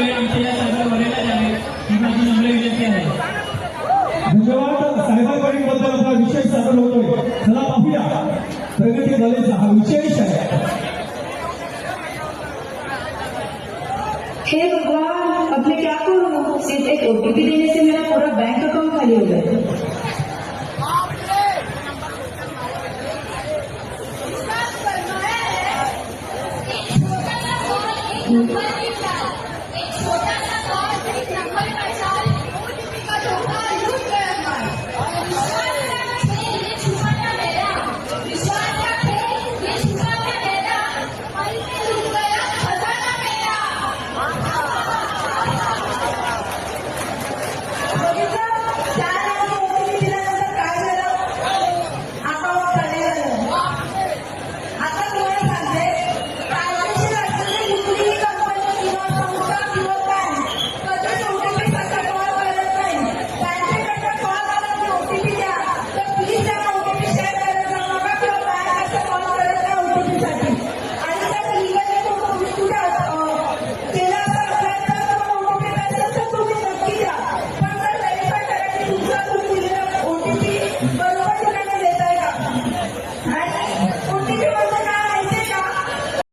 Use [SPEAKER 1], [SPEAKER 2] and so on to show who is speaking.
[SPEAKER 1] वेळ आमच्या या साहेबांना वरेला जावे ही माझी नम्र विनंती आहे.
[SPEAKER 2] धन्यवाद साहेबांबद्दल आपला विशेष सादर होतोय. चला पाहूया प्रगती झालेचा हा विशेष आहे.
[SPEAKER 3] हे भगवान, अब मैं क्या करूं? सिर्फ एक ओटीपी देने से मेरा पूरा बैंक अकाउंट खाली हो गया.